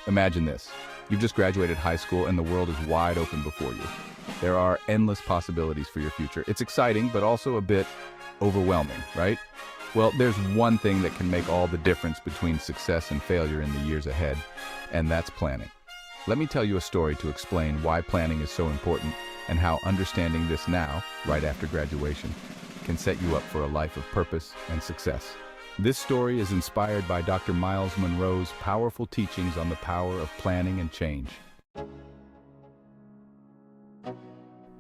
Imagine this. You've just graduated high school and the world is wide open before you. There are endless possibilities for your future. It's exciting, but also a bit overwhelming, right? Well, there's one thing that can make all the difference between success and failure in the years ahead, and that's planning. Let me tell you a story to explain why planning is so important and how understanding this now, right after graduation, can set you up for a life of purpose and success. This story is inspired by Dr. Miles Monroe's powerful teachings on the power of planning and change.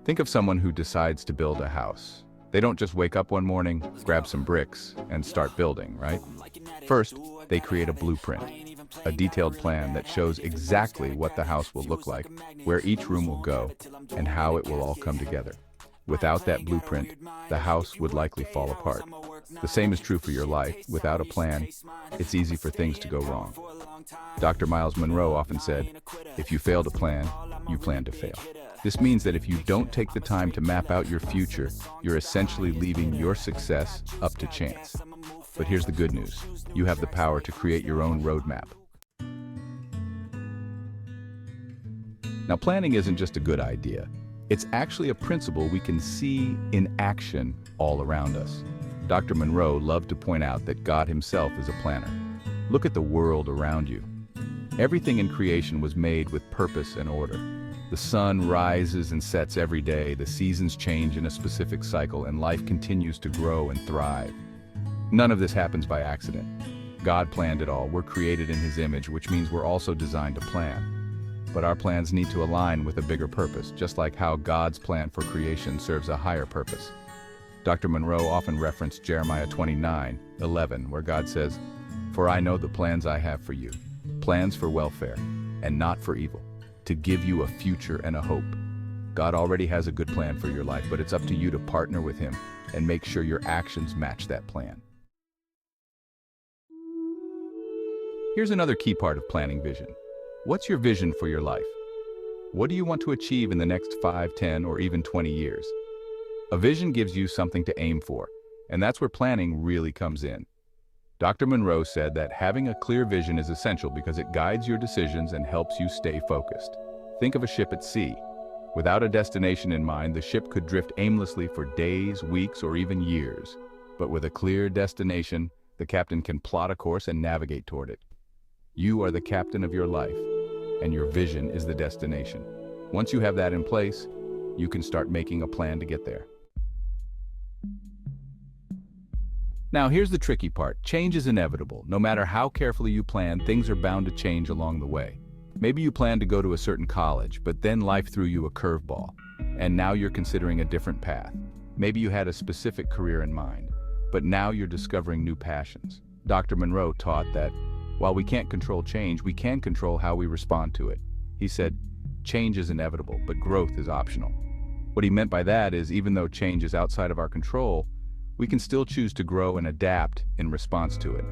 Think of someone who decides to build a house. They don't just wake up one morning, grab some bricks, and start building, right? First, they create a blueprint, a detailed plan that shows exactly what the house will look like, where each room will go, and how it will all come together. Without that blueprint, the house would likely fall apart. The same is true for your life. Without a plan, it's easy for things to go wrong. Dr. Miles Monroe often said, if you fail to plan, you plan to fail. This means that if you don't take the time to map out your future, you're essentially leaving your success up to chance. But here's the good news. You have the power to create your own roadmap. Now, planning isn't just a good idea. It's actually a principle we can see in action all around us. Dr. Monroe loved to point out that God himself is a planner. Look at the world around you. Everything in creation was made with purpose and order. The sun rises and sets every day, the seasons change in a specific cycle, and life continues to grow and thrive. None of this happens by accident. God planned it all. We're created in his image, which means we're also designed to plan. But our plans need to align with a bigger purpose, just like how God's plan for creation serves a higher purpose. Dr. Monroe often referenced Jeremiah 29:11, where God says, "For I know the plans I have for you, plans for welfare and not for evil, to give you a future and a hope." God already has a good plan for your life, but it's up to you to partner with him and make sure your actions match that plan. Here's another key part of planning vision. What's your vision for your life? What do you want to achieve in the next 5, 10, or even 20 years? A vision gives you something to aim for, and that's where planning really comes in. Dr. Monroe said that having a clear vision is essential because it guides your decisions and helps you stay focused. Think of a ship at sea. Without a destination in mind, the ship could drift aimlessly for days, weeks, or even years. But with a clear destination, the captain can plot a course and navigate toward it. You are the captain of your life, and your vision is the destination. Once you have that in place, you can start making a plan to get there. Now, here's the tricky part. Change is inevitable. No matter how carefully you plan, things are bound to change along the way. Maybe you plan to go to a certain college, but then life threw you a curveball, and now you're considering a different path. Maybe you had a specific career in mind, but now you're discovering new passions. Dr. Monroe taught that while we can't control change, we can control how we respond to it. He said, change is inevitable, but growth is optional. What he meant by that is, even though change is outside of our control, we can still choose to grow and adapt in response to it.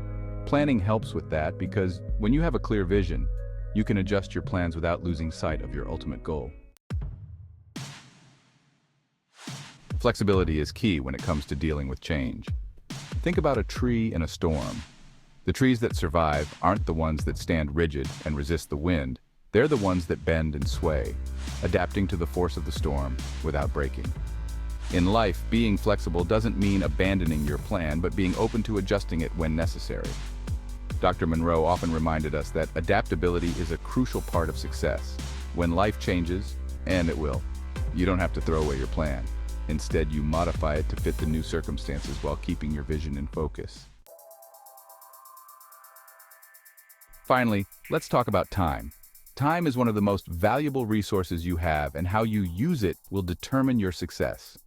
Planning helps with that because when you have a clear vision, you can adjust your plans without losing sight of your ultimate goal. Flexibility is key when it comes to dealing with change. Think about a tree in a storm. The trees that survive aren't the ones that stand rigid and resist the wind. They're the ones that bend and sway, adapting to the force of the storm without breaking. In life, being flexible doesn't mean abandoning your plan, but being open to adjusting it when necessary. Dr. Monroe often reminded us that adaptability is a crucial part of success. When life changes, and it will, you don't have to throw away your plan. Instead, you modify it to fit the new circumstances while keeping your vision in focus. Finally, let's talk about time. Time is one of the most valuable resources you have, and how you use it will determine your success.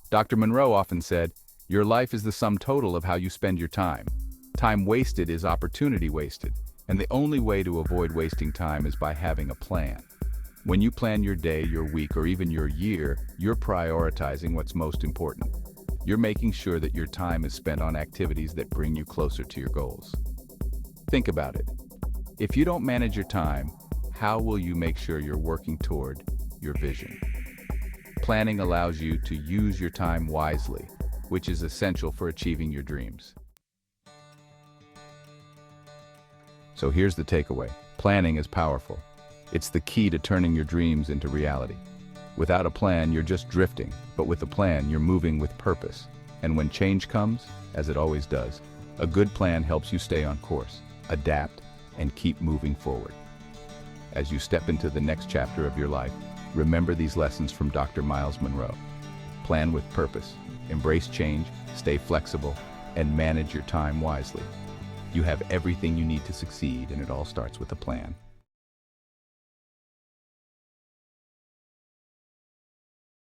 Dr. Monroe often said, your life is the sum total of how you spend your time. Time wasted is opportunity wasted, and the only way to avoid wasting time is by having a plan. When you plan your day, your week, or even your year, you're prioritizing what's most important. You're making sure that your time is spent on activities that bring you closer to your goals. Think about it. If you don't manage your time, how will you make sure you're working toward your vision? Planning allows you to use your time wisely, which is essential for achieving your dreams. So here's the takeaway. Planning is powerful. It's the key to turning your dreams into reality. Without a plan, you're just drifting, but with a plan, you're moving with purpose. And when change comes, as it always does, a good plan helps you stay on course, adapt, and keep moving forward. As you step into the next chapter of your life, remember these lessons from Dr. Miles Monroe. Plan with purpose, embrace change, stay flexible, and manage your time wisely. You have everything you need to succeed, and it all starts with a plan.